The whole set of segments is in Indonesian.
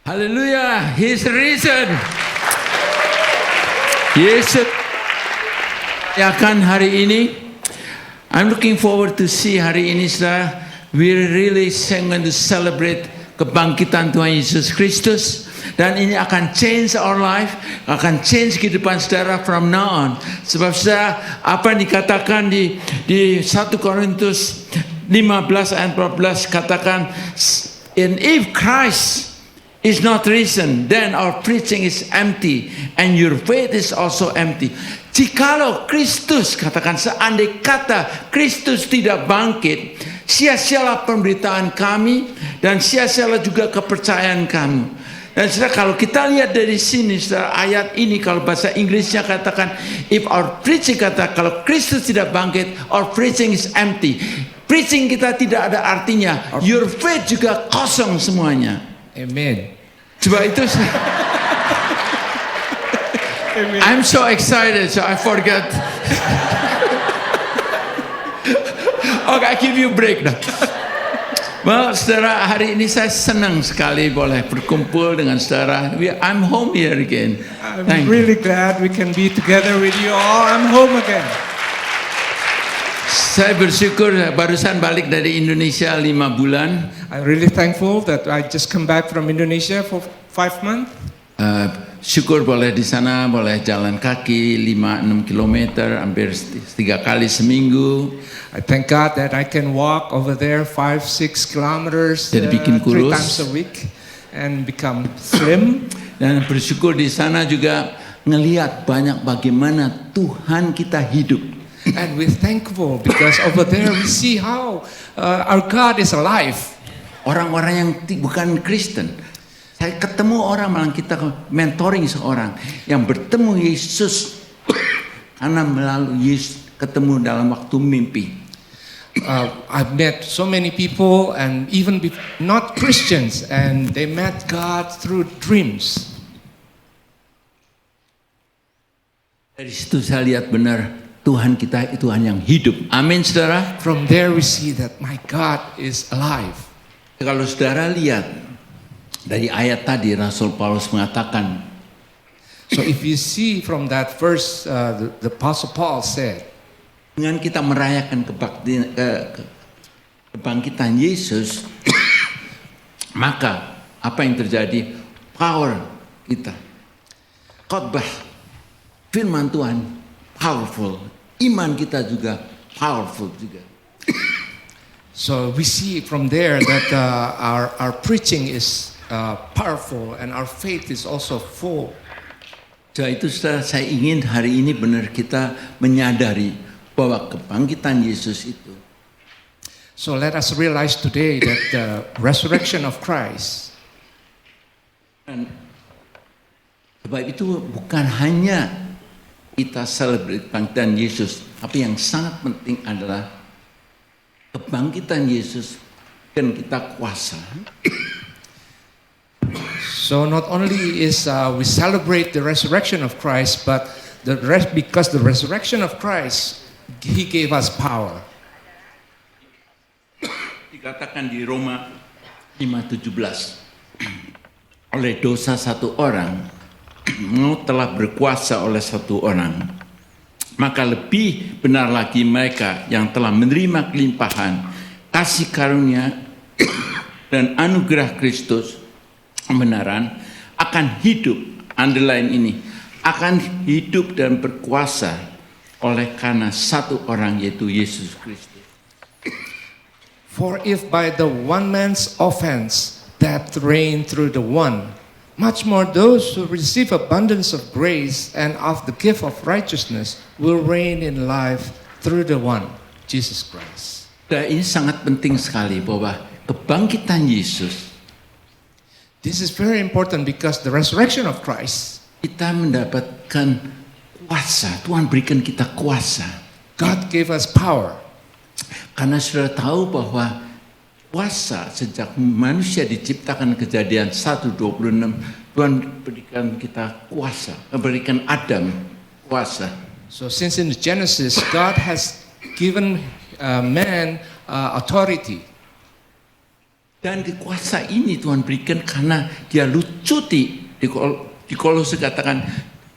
Hallelujah, He's risen. Yesus akan hari ini. I'm looking forward to see hari ini, saudara. We're really going to celebrate kebangkitan Tuhan Yesus Kristus. Dan ini akan change our life, akan change kehidupan saudara from now on. Sebab saudara, apa yang dikatakan di 1 Korintus 15 ayat 14 katakan, and if Christ is not risen, then our preaching is empty, and your faith is also empty. Jikalau Kristus, katakan seandai kata Kristus tidak bangkit, sia-sialah pemberitaan kami, dan sia-sialah juga kepercayaan kami. Dan saudara, kalau kita lihat dari sini, saudara, ayat ini kalau bahasa Inggrisnya katakan, if our preaching, kata kalau Kristus tidak bangkit, our preaching is empty. Preaching kita tidak ada artinya. Your faith juga kosong semuanya. Amen. Coba itu. I'm so excited, so I forget. Okay, I give you a break now. Well, saudara, hari ini saya senang sekali boleh berkumpul dengan saudara. I'm home here again. I'm really glad we can be together with you all. I'm home again. Saya bersyukur barusan balik dari Indonesia 5 bulan. I'm really thankful that I just come back from Indonesia for 5 months. Syukur boleh di sana, boleh jalan kaki 5-6 kilometer, hampir 3 kali seminggu. I thank God that I can walk over there 5-6 kilometers Jadi bikin 3 kurus. times a week and become slim. Dan bersyukur di sana juga ngelihat banyak bagaimana Tuhan kita hidup. And we're thankful because over there we see how our God is alive. Orang-orang yang bukan Kristen. Saya ketemu orang, malah kita mentoring seorang yang bertemu Yesus karena melalui Yesus ketemu dalam waktu mimpi. I've met so many people and even not Christians, and they met God through dreams. Dari situ saya lihat benar Tuhan kita itu Tuhan yang hidup. Amin, saudara. From there we see that my God is alive. Kalau saudara lihat dari ayat tadi, Rasul Paulus mengatakan, so if you see from that verse, the Apostle Paul said, dengan kita merayakan kebangkitan Yesus, maka apa yang terjadi? Power kita, khotbah firman Tuhan powerful, iman kita juga powerful juga. So we see from there that our preaching is powerful and our faith is also full. Jadi itu saya ingin hari ini benar kita menyadari bahwa kebangkitan Yesus itu. So let us realize today that the resurrection of Christ. Dan sebab itu bukan hanya kita celebrate kebangkitan Yesus, tapi yang sangat penting adalah kebangkitan Yesus dan kita kuasa. So not only is we celebrate the resurrection of Christ, but because the resurrection of Christ, He gave us power. Dikatakan di Roma 5:17, oleh dosa satu orang, maut telah berkuasa oleh satu orang. Maka lebih benar lagi mereka yang telah menerima kelimpahan kasih karunia dan anugerah Kristus kebenaran akan hidup, underline ini, akan hidup dan berkuasa oleh karena satu orang, yaitu Yesus Kristus. For if by the one man's offense death reigned through the one, much more those who receive abundance of grace and of the gift of righteousness will reign in life through the one, Jesus Christ. Dan ini sangat penting sekali bahwa kebangkitan Yesus, this is very important because the resurrection of Christ, kita mendapatkan kuasa. Tuhan berikan kita kuasa. God gave us power. Karena sudah tahu bahwa kuasa sejak manusia diciptakan, Kejadian 1:26, Tuhan berikan kita kuasa, berikan Adam kuasa. So since in the Genesis, God has given man authority. Dan kuasa ini Tuhan berikan karena dia lucuti. Di Kolose katakan,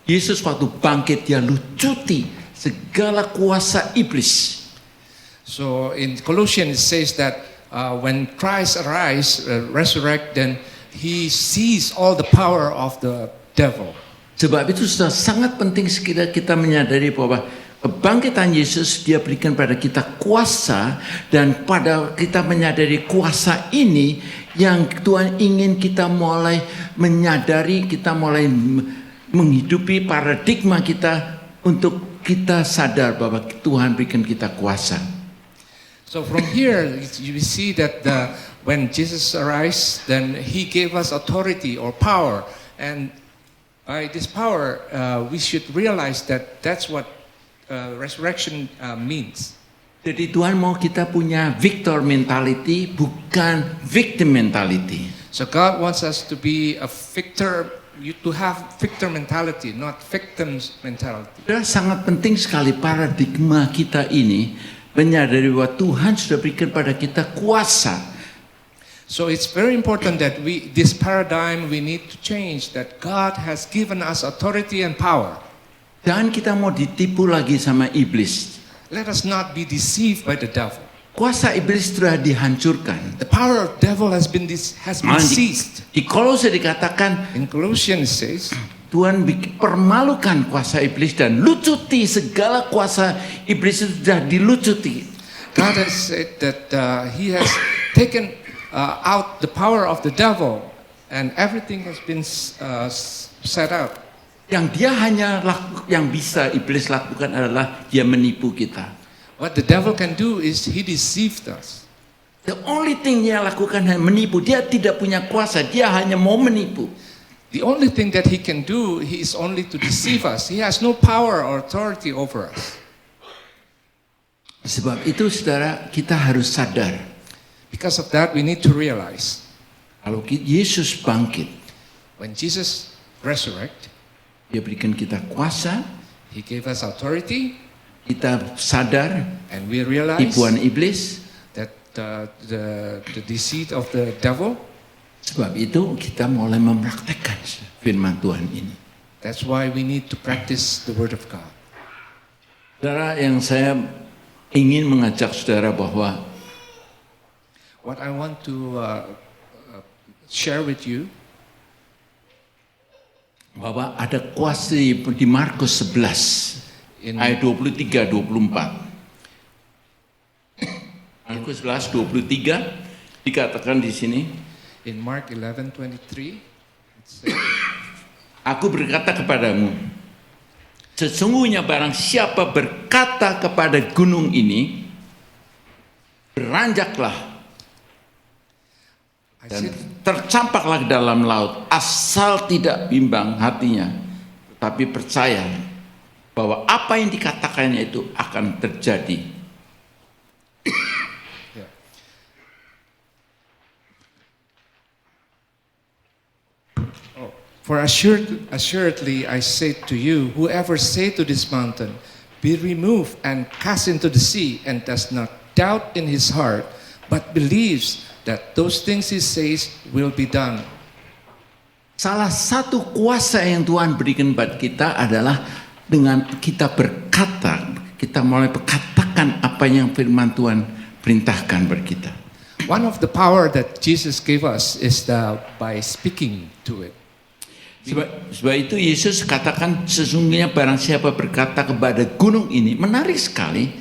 Yesus waktu bangkit dia lucuti segala kuasa iblis. So in Colossians it says that when Christ resurrect, then he sees all the power of the devil. Sebab itu sudah sangat penting sekali kita menyadari bahwa kebangkitan Yesus dia berikan pada kita kuasa, dan pada kita menyadari kuasa ini yang Tuhan ingin kita mulai menyadari, kita mulai menghidupi paradigma kita untuk kita sadar bahwa Tuhan berikan kita kuasa. So from here you see that when Jesus arose, then he gave us authority or power, and by this power we should realize that that's what resurrection means. Jadi Tuhan mau kita punya victor mentality, bukan victim mentality. So God wants us to be a victor, to have victor mentality, not victims mentality. Sudah sangat penting sekali paradigma kita ini menyadari bahwa Tuhan sudah berikan pada kita kuasa. So it's very important that this paradigm we need to change, that God has given us authority and power. Dan kita mau ditipu lagi sama iblis. Let us not be deceived by the devil. Kuasa iblis sudah dihancurkan. The power of devil has been seized. Di Kolose dikatakan, In Colossians it says, Tuhan permalukan kuasa iblis dan lucuti segala kuasa iblis itu sudah dilucuti. God has said that he has taken out the power of the devil, and everything has been set out. Yang dia hanya yang bisa iblis lakukan adalah dia menipu kita. What the devil can do is he deceived us. The only thing dia lakukan hanya menipu. Dia tidak punya kuasa, dia hanya mau menipu. The only thing that he can do is only to deceive us. He has no power or authority over us. Sebab itu saudara, kita harus sadar. Because of that we need to realize, Kalau Yesus bangkit, when Jesus resurrected, dia berikan kita kuasa, he gave us authority, kita sadar and we realize tipuan iblis. that the deceit of the devil. Sebab itu kita mulai mempraktekkan firman Tuhan ini. That's why we need to practice the word of God. Saudara, yang saya ingin mengajak saudara bahwa What I want to share with you, bahwa ada kuasa di Markus 11 ayat 23-24. Markus 11 23 dikatakan di sini, in Mark 11:23, it says, Aku berkata kepadamu, sesungguhnya barang siapa berkata kepada gunung ini, beranjaklah dan tercampaklah ke dalam laut, asal tidak bimbang hatinya, tapi percaya bahwa apa yang dikatakannya itu akan terjadi. For assuredly I say to you, whoever say to this mountain, be removed and cast into the sea, and does not doubt in his heart, but believes that those things he says will be done. Salah satu kuasa yang Tuhan berikan buat kita adalah dengan kita berkata, kita mulai berkatakan apa yang firman Tuhan perintahkan buat kita. One of the power that Jesus gave us is by speaking to it. Sebab itu Yesus katakan, sesungguhnya barang siapa berkata kepada gunung ini, menarik sekali.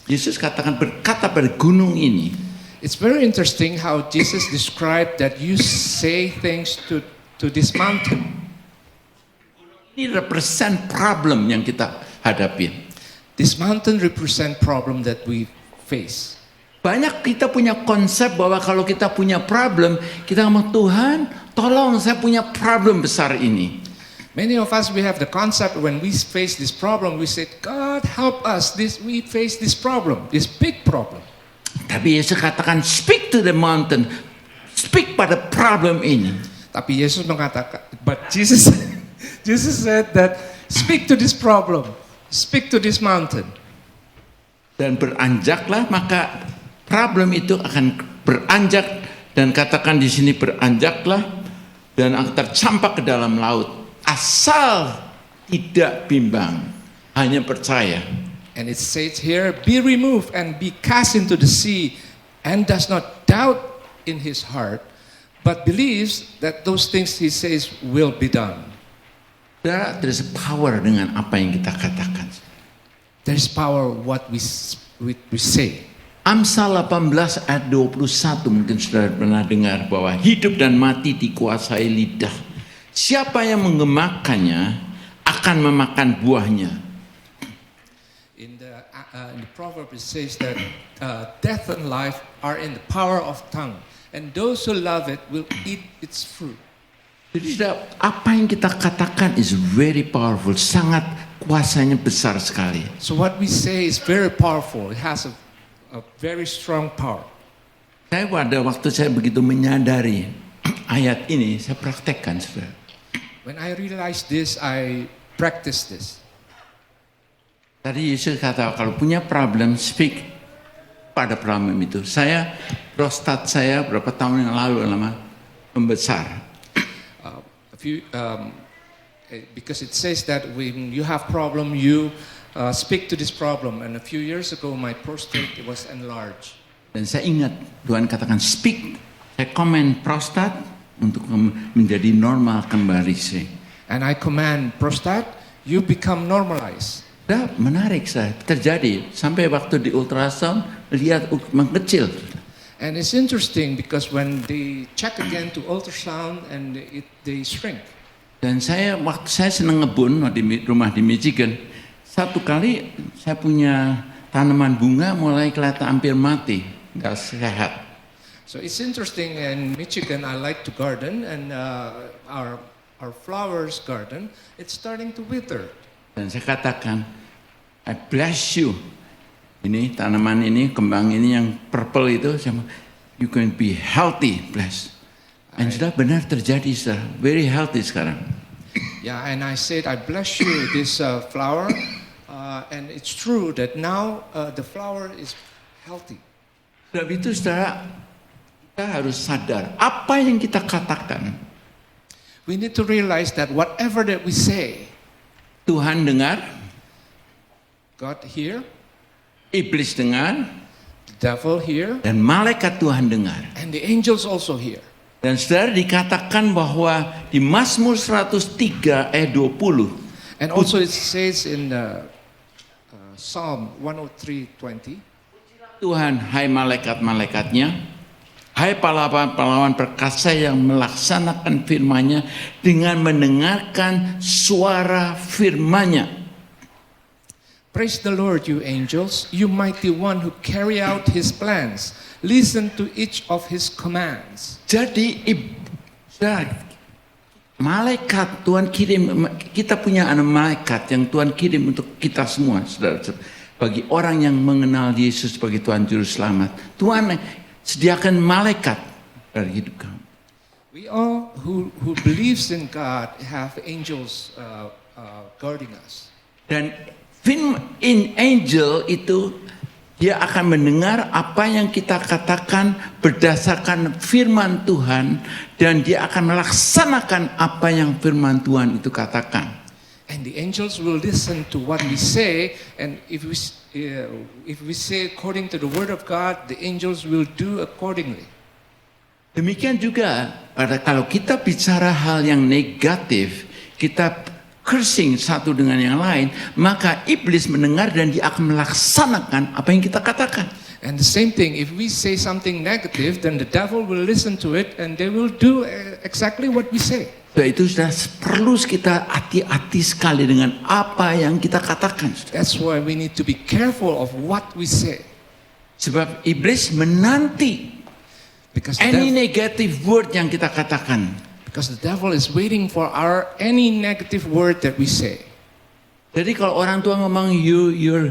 Yesus katakan berkata pada gunung ini. It's very interesting how Jesus described that you say things to this mountain. Ini represent problem yang kita hadapi. This mountain represent problem that we face. Banyak kita punya konsep bahwa kalau kita punya problem, kita ngomong, Tuhan, tolong saya punya problem besar ini. Many of us, we have the concept when we face this problem, we say, God help us, we face this problem, this big problem. Tapi Yesus katakan, speak to the mountain, speak pada problem ini. Tapi Yesus mengatakan, but Jesus said that speak to this problem, speak to this mountain. Dan beranjaklah, maka problem itu akan beranjak dan katakan di sini beranjaklah dan akan tercampak ke dalam laut. Asal tidak bimbang, hanya percaya. And it says here, be removed and be cast into the sea, and does not doubt in his heart, but believes that those things he says will be done. There is power dengan apa yang kita katakan. There is power what we say. Amsal 18 ayat 21 mungkin sudah pernah dengar bahwa hidup dan mati dikuasai lidah. Siapa yang mengemakannya akan memakan buahnya. In the proverb it says that death and life are in the power of tongue, and those who love it will eat its fruit. Jadi apa yang kita katakan is very powerful, sangat kuasanya besar sekali. So what we say is very powerful. It has a very strong power. Saya pada waktu saya begitu menyadari ayat ini, saya praktekkan, saudara. When I realized this, I practiced this. Tadi Yesus kata kalau punya problem, speak pada problem itu. Prostat saya berapa tahun yang lalu lama membesar. Because it says that when you have problem, you speak to this problem. And a few years ago, my prostate was enlarged. Dan saya ingat Tuhan katakan speak. Saya komen prostat untuk menjadi normal kembali sih. And I command prostate, you become normalized. Nah, menarik saya terjadi sampai waktu di ultrasound lihat mengecil. And it's interesting because when they check again to ultrasound and they shrink. Dan waktu saya senang ngebun di rumah di Michigan, satu kali saya punya tanaman bunga mulai kelihatan hampir mati, nggak sehat. So it's interesting in Michigan I like to garden, and our flowers garden, it's starting to wither. Dan saya katakan, I bless you. Ini tanaman ini, kembang ini yang purple itu, you can be healthy, bless. Dan sudah benar terjadi, sudah very healthy sekarang. Yeah, and I said, I bless you this flower, and it's true that now the flower is healthy. Sebab itu, saudara, kita harus sadar apa yang kita katakan. We need to realize that whatever that we say, Tuhan dengar, God hear, iblis dengar, the devil hear, dan malaikat Tuhan dengar. and the angels also hear. Dan saudara dikatakan bahwa di Mazmur 103 ayat 20. And also it says in Psalm 103:20, Tuhan, hai malaikat-malaikatnya, hai pahlawan-pahlawan perkasa yang melaksanakan firman-Nya dengan mendengarkan suara firman-Nya. praise the Lord, you angels, you mighty one who carry out his plans. Listen to each of his commands. Jadi malaikat Tuhan kirim, kita punya anak malaikat yang Tuhan kirim untuk kita semua, saudara. Bagi orang yang mengenal Yesus sebagai Tuhan Juru Selamat, Tuhan sediakan malaikat dari hidup kamu. We all who believes in God have angels guarding us. Dan in angel itu dia akan mendengar apa yang kita katakan berdasarkan firman Tuhan, dan dia akan melaksanakan apa yang firman Tuhan itu katakan. And the angels will listen to what we say, and if we say according to the word of God, the angels will do accordingly. Demikian juga kalau kita bicara hal yang negatif, kita cursing satu dengan yang lain, maka iblis mendengar dan dia akan melaksanakan apa yang kita katakan. And the same thing, if we say something negative, then the devil will listen to it and they will do exactly what we say. Itu sudah perlu kita hati-hati sekali dengan apa yang kita katakan. That's why we need to be careful of what we say. Sebab iblis menanti any negative word yang kita katakan. Because the devil is waiting for any negative word that we say. Jadi kalau orang tua ngomong you're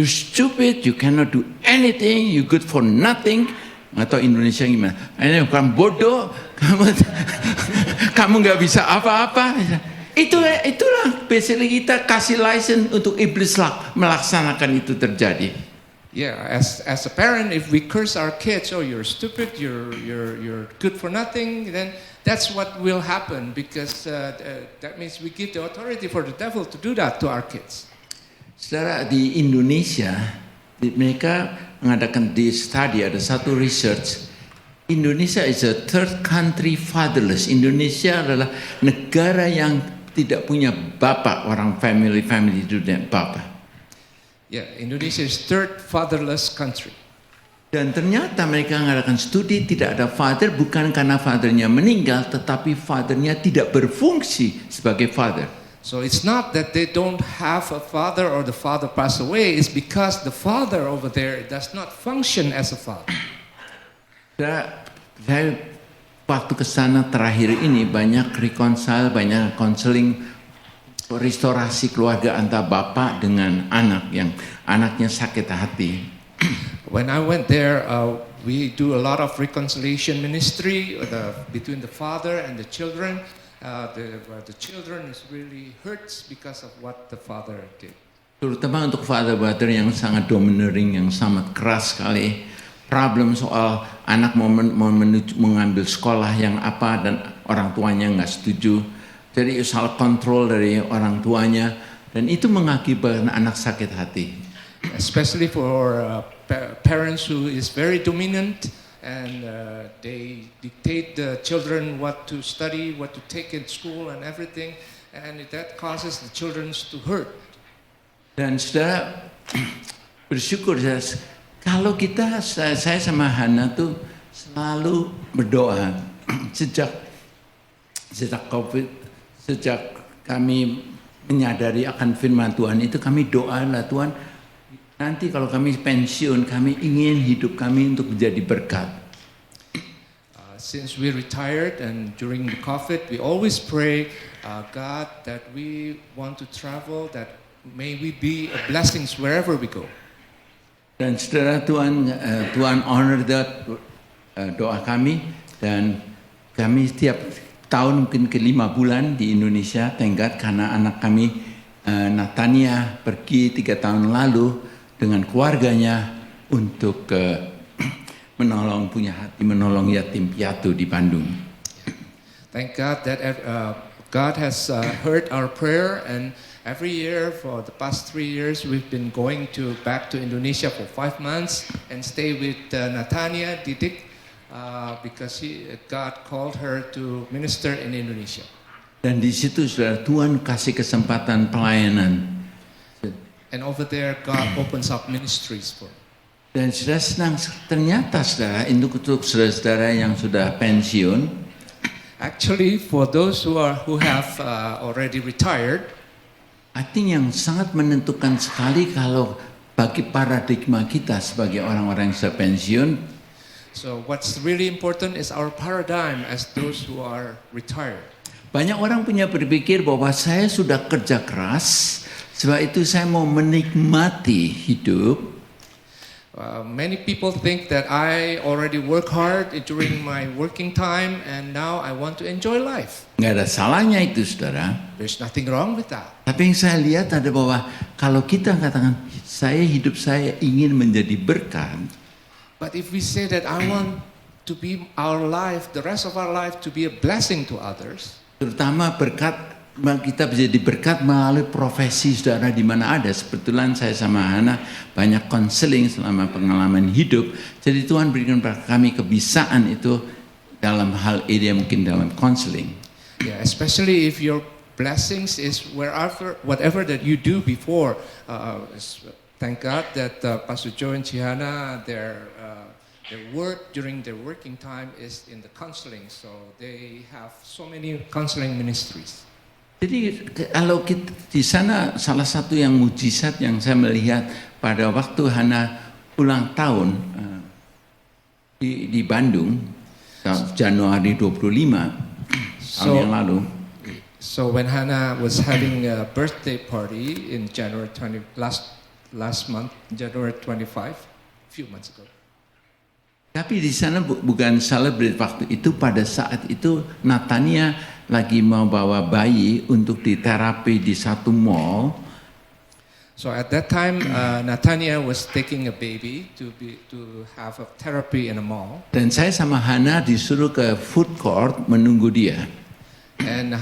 stupid, you cannot do anything, you good for nothing, atau Indonesia gimana? Ini bukan bodoh, kamu nggak bisa apa-apa. Itulah basically kita kasih license untuk iblis lah melaksanakan itu terjadi. Yeah, as a parent, if we curse our kids, oh, you're stupid, you're good for nothing, then that's what will happen because that means we give the authority for the devil to do that to our kids. Saudara, di Indonesia, mereka mengadakan di study, ada satu research. Indonesia is a third country fatherless. Indonesia adalah negara yang tidak punya bapak, orang family itu dan bapak. Yeah, Indonesia is third fatherless country. Dan ternyata mereka mengadakan studi tidak ada father bukan karena fathernya meninggal, tetapi fathernya tidak berfungsi sebagai father. So it's not that they don't have a father or the father passed away, it's because the father over there does not function as a father. Saya waktu ke sana terakhir ini banyak reconcile, banyak counseling, restorasi keluarga antara bapak dengan anak yang anaknya sakit hati. When I went there, we do a lot of reconciliation ministry between the father and the children. The children is really hurts because of what the father did. Terutama untuk father-father yang sangat domineering, yang sangat keras sekali. Problem soal anak mau mengambil sekolah yang apa dan orang tuanya nggak setuju. Jadi salah kontrol dari orang tuanya dan itu mengakibatkan anak sakit hati. Especially for parents who is very dominant and they dictate the children what to study, what to take in school and everything, and that causes the children to hurt. Dan saudara bersyukur kalau kita, saya sama Hana tuh selalu berdoa sejak COVID. Sejak kami menyadari akan firman Tuhan itu kami doalah Tuhan nanti kalau kami pensiun kami ingin hidup kami untuk menjadi berkat. Since we retired and during the COVID we always pray God that we want to travel, that may we be a blessings wherever we go. Dan saudara Tuhan honor that doa kami dan kami setiap tahun mungkin ke 5 bulan di Indonesia, tenggat karena anak kami Natania pergi 3 tahun lalu dengan keluarganya untuk menolong yatim piatu di Bandung. Thank God that God has heard our prayer, and every year for the past 3 years we've been going back to Indonesia for 5 months and stay with Natania Didik. Because God called her to minister in Indonesia. Dan di situ saudara Tuhan kasih kesempatan pelayanan. And over there God opens up ministries for. Dan saudara senang ternyata saudara untuk saudara-saudara yang sudah pensiun. Actually, for those who have already retired, I think yang sangat menentukan sekali kalau bagi paradigma kita sebagai orang-orang yang sudah pensiun. So what's really important is our paradigm as those who are retired. Banyak orang punya berpikir bahwa saya sudah kerja keras, sebab itu saya mau menikmati hidup. Many people think that I already work hard during my working time and now I want to enjoy life. Nggak ada salahnya itu saudara. There's nothing wrong with that. Tapi yang saya lihat ada bahwa kalau kita katakan hidup saya ingin menjadi berkat. But if we say that I want to be our life, the rest of our life to be a blessing to others. Terutama berkat, kita menjadi berkat melalui profesi saudara di mana ada. Kebetulan saya sama Hana banyak konseling selama pengalaman hidup. Jadi Tuhan berikan pada kami kebiasaan itu dalam hal ini mungkin dalam konseling. Yeah, especially if your blessings is whatever that you do before. Thank God that Pastor Joe and Chihana, their work during their working time is in the counseling. So they have so many counseling ministries. Jadi kalau kita di sana salah satu yang mujizat yang saya melihat pada waktu Hana ulang tahun di Bandung Januari 25 tahun yang lalu. So when Hannah was having a birthday party in January 20 last month, January 25, a few months ago. Tapi di sana bukan celebrate waktu itu, pada saat itu Natania lagi mau bawa bayi untuk diterapi di satu mall. So at that time, Nathaniel was taking a baby to have a therapy in a mall, Dan saya sama Hana disuruh ke food court menunggu dia. and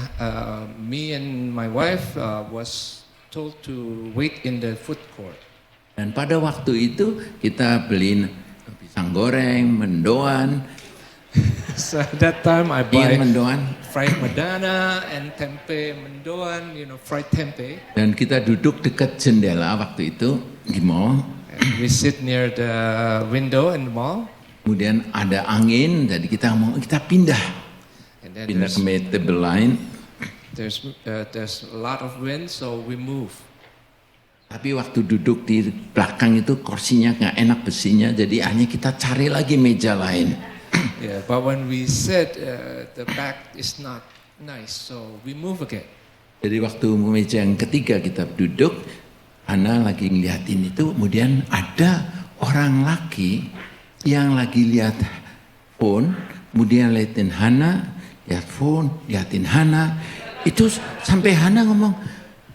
me and my wife was told to wait in the food court. Dan pada waktu itu kita beli pisang goreng, mendoan, So at that time, I ingin buy mendoan. fried madana and tempe mendoan, fried tempe. Dan kita duduk dekat jendela waktu itu di mall. And we sit near the window in the mall, Kemudian ada angin, jadi kita mau kita pindah and then ke table lain. there's a lot of wind, so we move. Tapi waktu duduk di belakang itu kursinya nggak enak besinya, jadi hanya kita cari lagi meja lain. Yeah, but when we sit, the back is not nice, so we move again. Jadi waktu meja yang ketiga kita duduk, Hana lagi ngeliatin itu, kemudian ada orang laki yang lagi lihat phone, kemudian liatin Hana, lihat phone, liatin Hana. Itu sampai Hana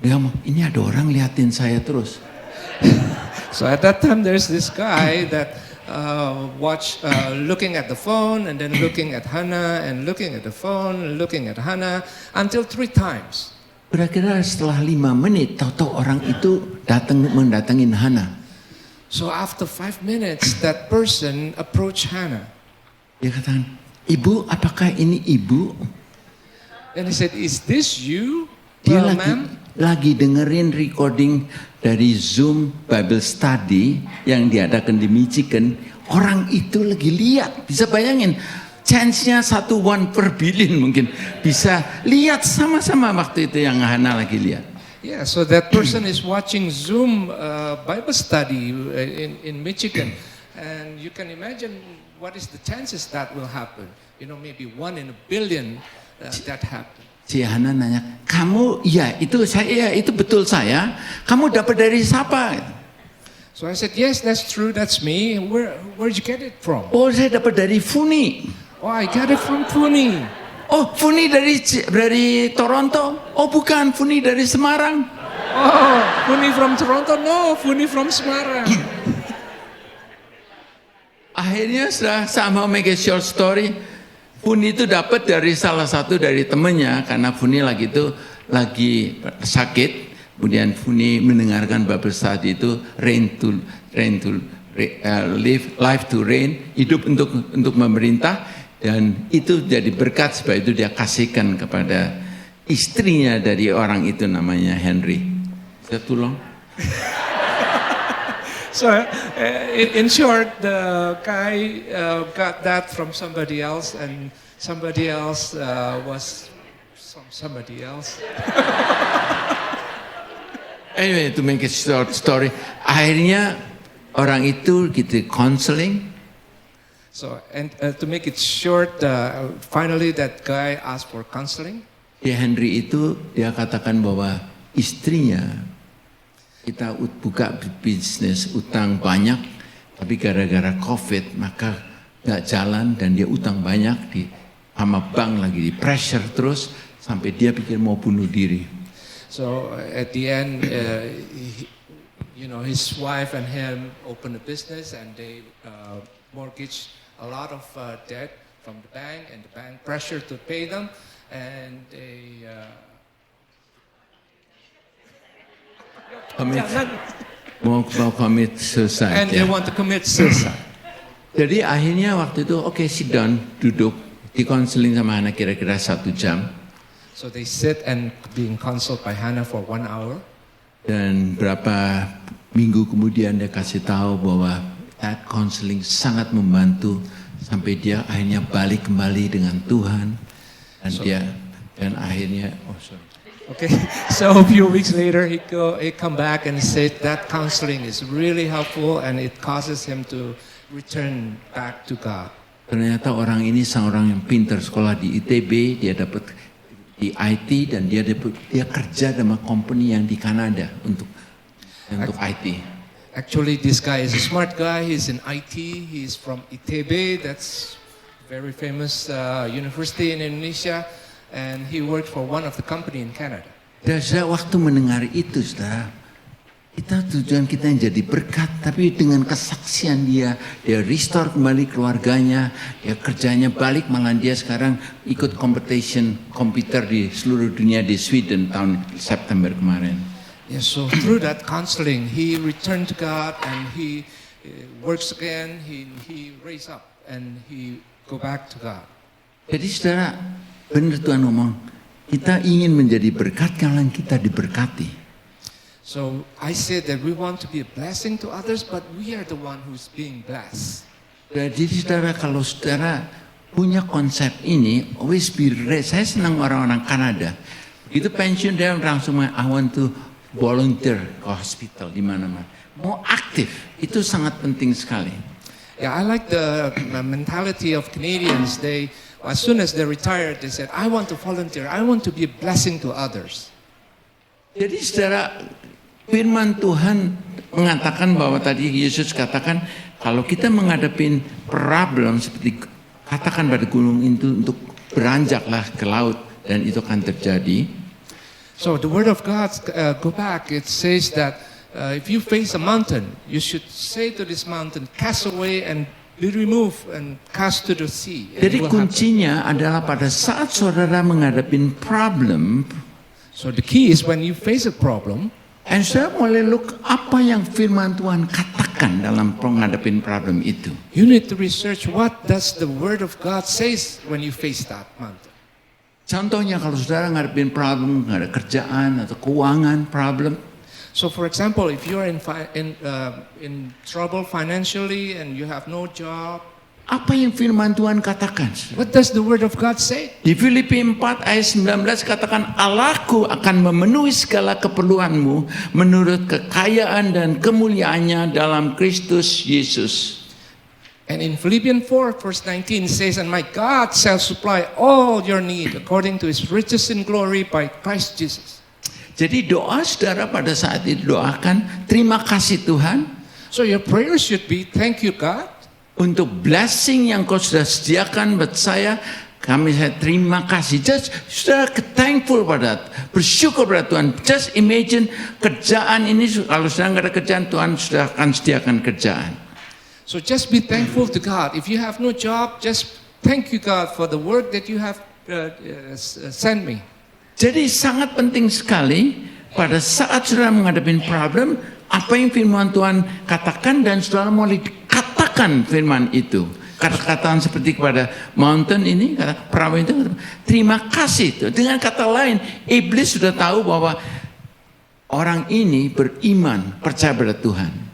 dia ngomong, ini ada orang liatin saya terus. So at that time, there's this guy that looking at the phone and then looking at Hannah and looking at the phone and looking at Hannah until 3 times. Kira-kira setelah 5 menit, tahu-tahu orang itu mendatangin Hana. So after 5 minutes, that person approached Hannah. Dia katakan, Ibu, apakah ini Ibu? And he said, "Is this you, Dia ma'am?" lagi dengerin recording dari Zoom Bible Study yang diadakan di Michigan. Orang itu lagi lihat, bisa bayangin, chance-nya 1 per billion mungkin. Bisa lihat sama-sama waktu itu yang Hana lagi lihat. Yeah, so that person is watching Zoom Bible study in Michigan. And you can imagine what is the chances that will happen. Maybe 1 in a billion that happen. Si Hana nanya, kamu, ya itu saya, itu betul saya. Kamu dapat dari siapa? So I said, yes, that's true, that's me. Where'd you get it from? Oh, saya dapat dari Funi. Oh, I got it from Pune. Oh, Funi dari Toronto? Oh, bukan, Funi dari Semarang. Oh, Pune from Toronto? No, Pune from Semarang. Akhirnya setelah sama make a short story, Funi itu dapat dari salah satu dari temannya karena Funi lagi sakit. Kemudian Funi mendengarkan Bible study itu life to reign, hidup untuk memerintah, dan itu jadi berkat sebab itu dia kasihkan kepada istrinya dari orang itu namanya Henry. Saya tolong. So, in short, the guy got that from somebody else, and somebody else was somebody else. Anyway, to make a short story, akhirnya orang itu gitu counseling. So, and to make it short, finally that guy asked for counseling. Ya Henry itu dia katakan bahwa istrinya, kita buka bisnis utang banyak, tapi gara-gara COVID maka nggak jalan dan dia utang banyak sama bank lagi di pressure terus sampai dia pikir mau bunuh diri. So at the end, his wife and him opened a business and they mortgaged a lot of debt from the bank, and the bank pressured to pay them, and they. Mau commit suicide. And they want to commit suicide. Jadi akhirnya waktu itu sit down, duduk, di counseling sama anak kira-kira 1 jam. So they sit and being counseled by Hannah for 1 hour. Dan berapa minggu kemudian dia kasih tahu bahwa that counseling sangat membantu sampai dia akhirnya balik kembali dengan Tuhan. Dan akhirnya, Okay, so a few weeks later, he come back and said that counseling is really helpful and it causes him to return back to God. Ternyata orang ini seorang yang pintar, sekolah di ITB, dia dapat di IT dan dia kerja sama company yang di Kanada untuk IT. Actually, this guy is a smart guy. He's in IT. He's from ITB. That's very famous university in Indonesia. And he worked for one of the company in Canada. Dan saya waktu mendengar itu, saudara, tujuan kita yang jadi berkat, tapi dengan kesaksian dia restore kembali keluarganya, dia kerjanya balik, malah dia sekarang ikut competition komputer di seluruh dunia di Sweden tahun September kemarin. Yeah, so through that counseling, he returned to God and he works again, he raised up and he go back to God. Jadi saudara, benar Tuhan ngomong, kita ingin menjadi berkat kalau kita diberkati. So I said that we want to be a blessing to others, but we are the one who's being blessed. Jadi saudara, kalau saudara punya konsep ini, always be ready. Saya senang orang-orang Kanada. Begitu pensiun dia langsung I want to volunteer ke hospital di mana-mana. Mau aktif, itu sangat penting sekali. Yeah, I like the mentality of Canadians. As soon as they retired, they said, I want to volunteer. I want to be a blessing to others. Jadi saudara, firman Tuhan mengatakan bahwa tadi Yesus katakan kalau kita menghadapi problem seperti katakan pada gunung itu untuk beranjaklah ke laut dan itu akan terjadi. So the word of God, go back, it says that if you face a mountain, you should say to this mountain, cast away and be removed and cast to the sea. Jadi kuncinya adalah pada saat saudara menghadapi problem. So the key is when you face a problem, and saya mulai look apa yang firman Tuhan katakan dalam menghadapi problem itu. You need to research what does the word of God says when you face that mountain. Contohnya kalau saudara ngadepin problem, nggak ada kerjaan atau keuangan problem. So for example, if you're in trouble financially and you have no job, apa yang firman Tuhan katakan? what does the word of God say? Di Filipi 4 ayat 19 katakan Allahku akan memenuhi segala keperluanmu menurut kekayaan dan kemuliaannya dalam Kristus Yesus. And in Philippians 4 verse 19 says, and my God shall supply all your need according to his riches in glory by Christ Jesus. Jadi doa saudara pada saat itu doakan, terima kasih Tuhan. So your prayer should be, thank you God. Untuk blessing yang kau sudah sediakan buat saya terima kasih. Just saudara thankful pada, bersyukur pada Tuhan. Just imagine kerjaan ini, kalau sudah nggak ada kerjaan, Tuhan sudah akan sediakan kerjaan. So just be thankful to God. If you have no job, just thank you God for the work that you have sent me. Jadi sangat penting sekali pada saat saudara menghadapi problem, apa yang firman Tuhan katakan dan saudara mulai katakan firman itu. Kata-kata seperti kepada mountain ini, kata perahu itu, terima kasih. Dengan kata lain, iblis sudah tahu bahwa orang ini beriman, percaya pada Tuhan.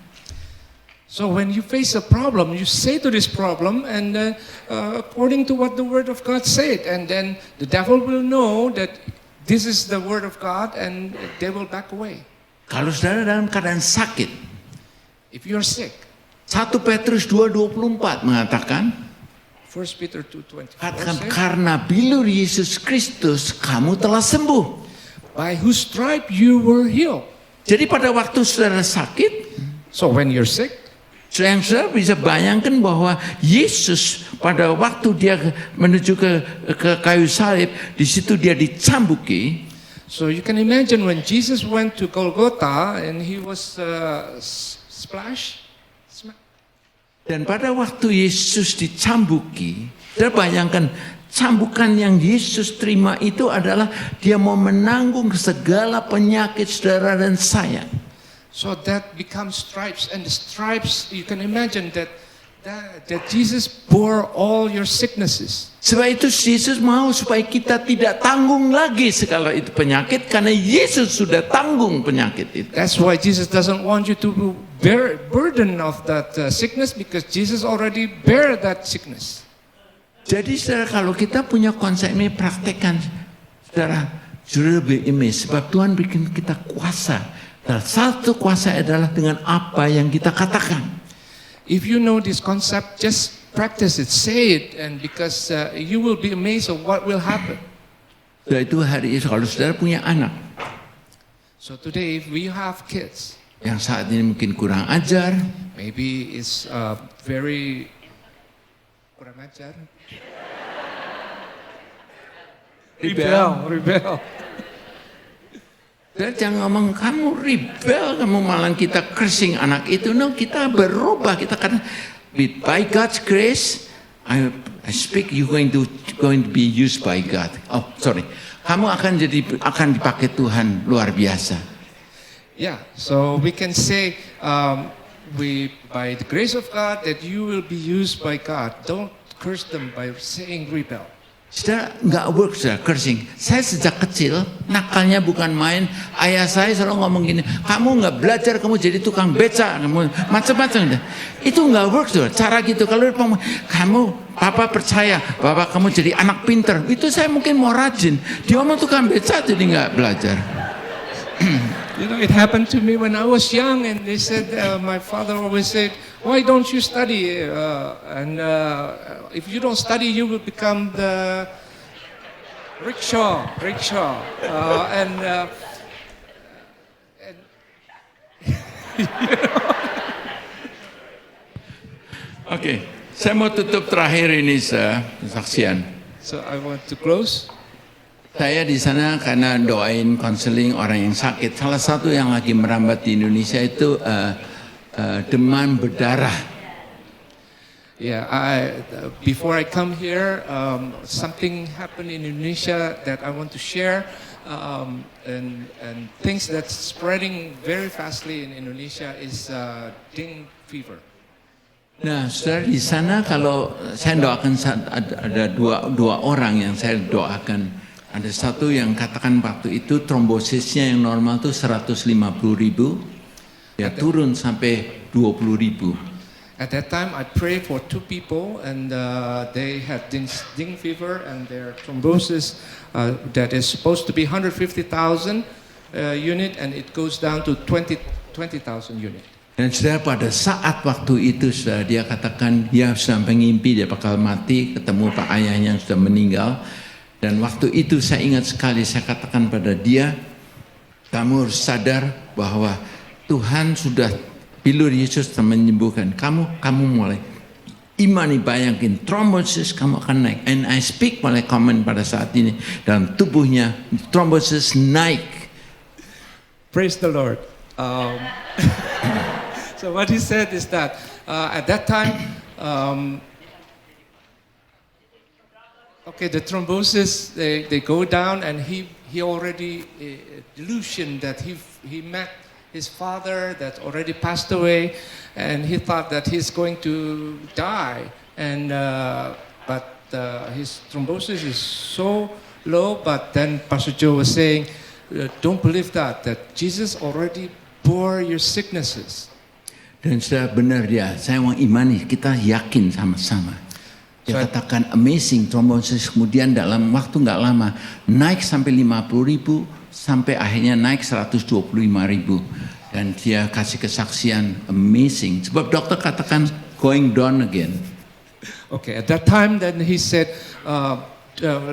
So when you face a problem, you say to this problem, and according to what the word of God said, and then the devil will know that this is the word of God, and they will back away. Kalau saudara dalam keadaan sakit, if you're sick, 1 Petrus 2:24 mengatakan, 1 Peter 2:24 katakan karena bilur Yesus Kristus kamu telah sembuh. By whose stripe you were healed. Jadi pada waktu saudara sakit, so when you're sick, yang saudara bisa bayangkan bahwa Yesus pada waktu dia menuju ke kayu salib, di situ dia dicambuki. So you can imagine when Jesus went to Golgotha and he was splashed. Dan pada waktu Yesus dicambuki, saudara bayangkan cambukan yang Yesus terima itu adalah dia mau menanggung segala penyakit saudara dan saya. So that becomes stripes, and the stripes, you can imagine that Jesus bore all your sicknesses. Sebab itu Yesus mau supaya kita tidak tanggung lagi segala itu penyakit, karena Yesus sudah tanggung penyakit itu. That's why Jesus doesn't want you to bear burden of that sickness, because Jesus already bear that sickness. Jadi saudara, kalau kita punya konsep ini praktekkan, saudara, sudah lebih image, sebab Tuhan bikin kita kuasa. Dan satu kuasa adalah dengan apa yang kita katakan. If you know this concept, just practice it, say it, and because you will be amazed of what will happen. Sudah itu hari ini kalau saudara punya anak, so today if we have kids, yang saat ini mungkin kurang ajar, maybe it's very kurang ajar, rebel. Dan jangan ngomong kamu rebel, kamu malah kita cursing anak itu. No, kita berubah. Kita kan by God's grace, I speak you going to be used by God. Oh, sorry. Kamu akan dipakai Tuhan luar biasa. Yeah, so we can say by the grace of God that you will be used by God. Don't curse them by saying rebel. Sudah nggak work, sudah cursing. Saya sejak kecil nakalnya bukan main. Ayah saya selalu ngomong gini, kamu nggak belajar, kamu jadi tukang beca, kamu macam-macam. Itu nggak work, sudah. Cara gitu. Kalau kamu, papa percaya bahwa kamu jadi anak pinter, itu saya mungkin mau rajin. Dia ngomong tukang beca jadi nggak belajar. You know, it happened to me when I was young, and they said, my father always said, why don't you study? If you don't study, you will become the rickshaw. Oke, saya mau tutup terakhir ini kesaksian. So I want to close. Saya di sana karena doain konseling orang yang sakit. Salah satu yang lagi merambat di Indonesia itu demam berdarah. Yeah, before I come here, something happened in Indonesia that I want to share, and things that's spreading very fastly in Indonesia is dengue fever. Nah, saudara di sana kalau saya doakan ada dua orang yang saya doakan. Ada satu yang katakan waktu itu trombosisnya yang normal tuh 150.000, ya turun sampai 20.000. At that time, I prayed for two people, and they had dengue fever, and their thrombosis that is supposed to be 150,000 unit, and it goes down to 20,000 unit. Dan saudara pada saat waktu itu saudara, dia katakan dia sampai ngimpi dia bakal mati, ketemu pak ayahnya yang sudah meninggal. Dan waktu itu saya ingat sekali, saya katakan pada dia, kamu harus sadar bahwa Tuhan sudah, bilur Yesus telah menyembuhkan kamu mulai imani, bayangin trombosis kamu akan naik. And I speak mulai komen pada saat ini dalam tubuhnya trombosis naik. Praise the Lord. So what he said is that at that time, okay, the thrombosis they go down, and he already delusion that he met his father that already passed away, and he thought that he's going to die, and but his thrombosis is so low. But then Pastor Joe was saying, don't believe that Jesus already bore your sicknesses. Dan sudah benar dia, saya mau imani, kita yakin sama-sama. Dia katakan amazing trombosis, kemudian dalam waktu nggak lama naik sampai 50.000, sampai akhirnya naik 125.000. Dan dia kasih kesaksian amazing. Sebab dokter katakan going down again. Okay, at that time then he said,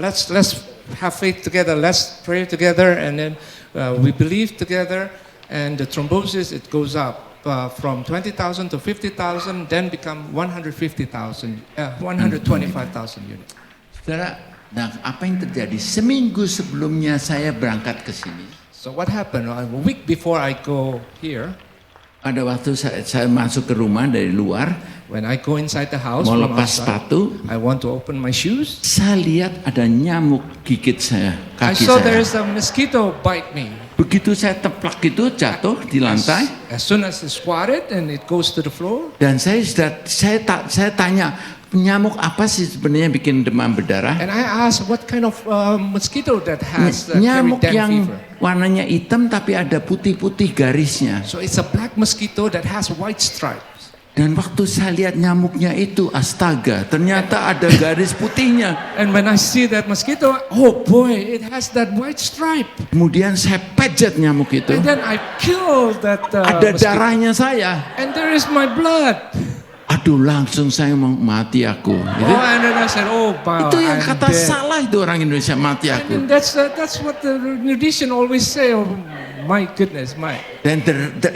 let's have faith together, let's pray together, and then we believe together, and the thrombosis, it goes up. From 20,000 to 50,000, then become 150,000, 125,000 units. Saudara, nah apa yang terjadi? Seminggu sebelumnya saya berangkat ke sini. So what happened? A week before I go here, pada waktu saya masuk ke rumah dari luar, when I go inside the house, mau from lepas outside, sepatu, I want to open my shoes. saya lihat ada nyamuk gigit saya, I kaki saw saya. there's a mosquito bite me. Begitu saya teplak itu jatuh di lantai. As soon as I squatted and it goes to the floor. Dan saya tanya, nyamuk apa sih sebenarnya bikin demam berdarah? And I asked what kind of mosquito that has Nyamuk dengue yang fever. warnanya hitam tapi ada putih-putih garisnya. So it's a black mosquito that has white stripes. Dan waktu saya lihat nyamuknya itu, astaga, ternyata ada garis putihnya. And when I see that mosquito, oh boy, it has that white stripe. Kemudian saya pejat nyamuk itu. And then I killed that Ada mosquito. darahnya saya. And there is my blood. Aduh, langsung saya mau mati aku. Gitu. Oh, and then I said, oh, wow, Itu yang I'm kata dead. salah itu orang Indonesia, mati aku. And that's what the Indonesian always say. Oh, my goodness, my. Dan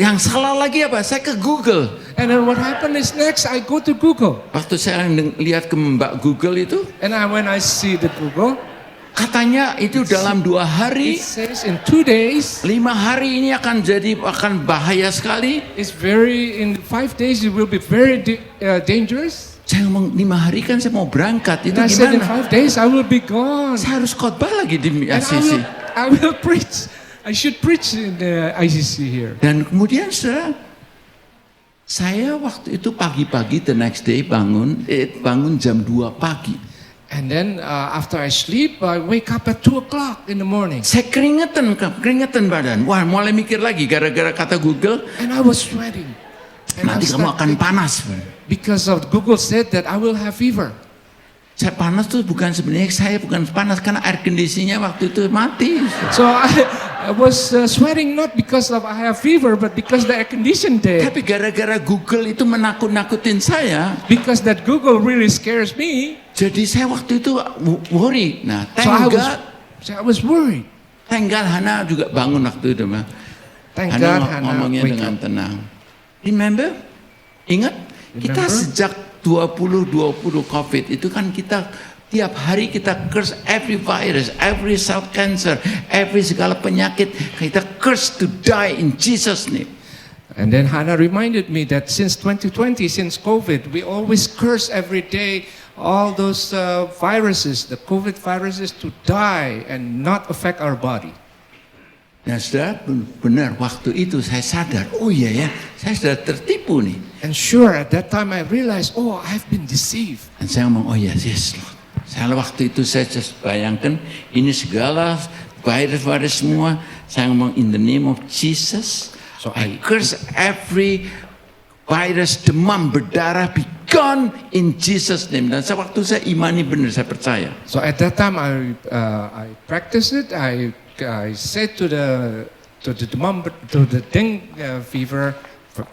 yang salah lagi apa? Saya ke Google. And then what happened is next I go to Google. Waktu saya lihat ke Mbak Google itu, And when I see the Google, Katanya itu dalam 2 hari, It says in 2 days, 5 hari ini akan bahaya sekali. in 5 days it will be very dangerous. Saya ngomong 5 hari kan saya mau berangkat, itu And I said in gimana? 5 days I will be gone. Saya harus khotbah lagi di And ICC. I will preach. I should preach in the ICC here. Dan kemudian saya waktu itu pagi-pagi the next day bangun jam 2 pagi. And then after I sleep, I wake up at 2 o'clock in the morning. Saya keringetan badan. Wah, mulai mikir lagi gara-gara kata Google, And I was sweating. And I nanti kamu started akan thinking, panas. because of Google said that I will have fever. Saya panas tuh saya bukan panas karena air conditioningnya waktu itu mati. So I was sweating not because of I have fever, but because the air condition dead. Tapi gara-gara Google itu menakut-nakutin saya, Because that Google really scares me. jadi saya waktu itu worry. Nah, So thank I was worried. God Hana juga bangun waktu itu, mah. Thank God Hannah ngomongnya wake dengan up. tenang. Remember? Ingat? Kita Remember? sejak 2020 COVID itu kan kita tiap hari kita curse every virus, every cell cancer, every segala penyakit. Kita curse to die in Jesus' name. And then Hannah reminded me that since 2020, since COVID, we always curse every day all those viruses, the COVID viruses, to die and not affect our body. Nah, saudara, benar waktu itu saya sadar, oh iya ya, saya sudah tertipu nih. And sure, at that time I realized, oh, I've been deceived. Dan saya ngomong, oh yes Lord. Saya waktu itu saya just bayangkan ini segala virus semua. Saya ngomong in the name of Jesus. So I curse every virus demam berdarah be gone in Jesus name. Dan waktu saya imani benar, saya percaya. So at that time I practiced it. I said to the dengue fever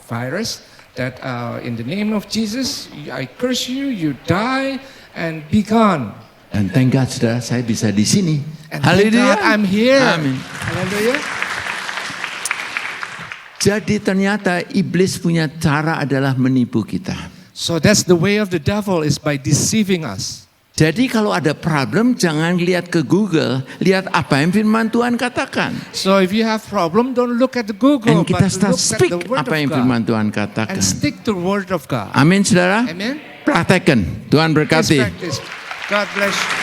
virus that in the name of Jesus I curse you, you die and be gone. Dan thank God, saudara, saya bisa di sini. And thank God I'm here. Amin. Hallelujah. Jadi ternyata iblis punya cara adalah menipu kita. So that's the way of the devil, is by deceiving us. Jadi kalau ada problem jangan lihat ke Google, lihat apa yang firman Tuhan katakan. So if you have problem, don't look at the Google, Dan kita but start look at speak the Word apa yang of firman God. Tuhan katakan. And stick to the Word of God. Amin, saudara. Amen. Praktekkan. Tuhan Let's berkati. practice. God bless you.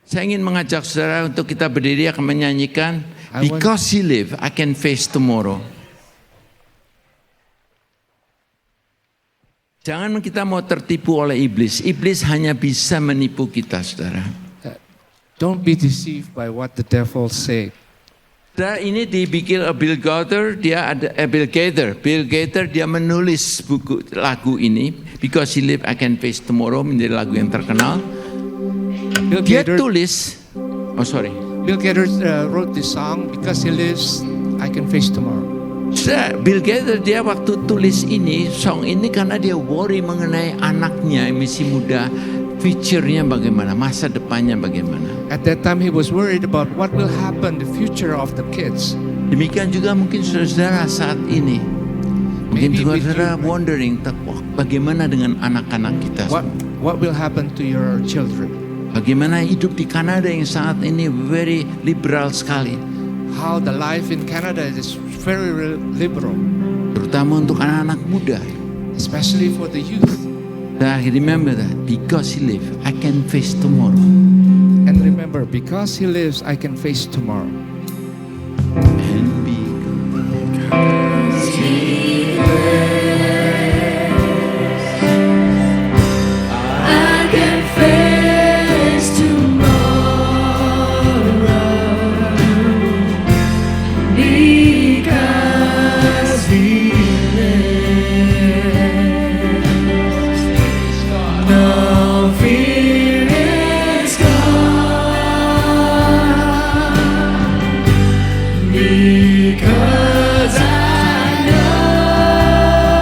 Saya ingin mengajak saudara untuk kita berdiri akan menyanyikan I want- Because He Live, I Can Face Tomorrow. Jangan kita mau tertipu oleh iblis. Iblis hanya bisa menipu kita, saudara. Don't be deceived by what the devil say. Saudara, ini dibikin Bill Gaither, Bill Gaither dia menulis buku lagu ini Because He Live, I Can Face Tomorrow, menjadi lagu yang terkenal. Bill Dia Gaither tulis, Bill Gaither wrote this song, Because He Lives, I Can Face Tomorrow. Bill Gaither dia waktu tulis song ini karena dia worry mengenai anaknya yang masih muda, future-nya bagaimana, masa depannya bagaimana. At that time he was worried about what will happen, the future of the kids. Demikian juga mungkin saudara saat ini. Mungkin Maybe with saudara you. wondering, bagaimana dengan anak-anak kita? What will happen to your children? Bagaimana hidup di Kanada yang saat ini very liberal sekali. How the life in Canada is very liberal, Terutama untuk anak-anak muda. especially for the youth. Remember that, because He live, I can face tomorrow. And remember, because He lives, I can face tomorrow. And because He I can face tomorrow because He lives. No fear is gone because I know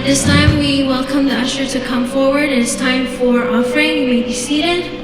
This time we welcome the usher to come forward. It's time for offering. You may be seated.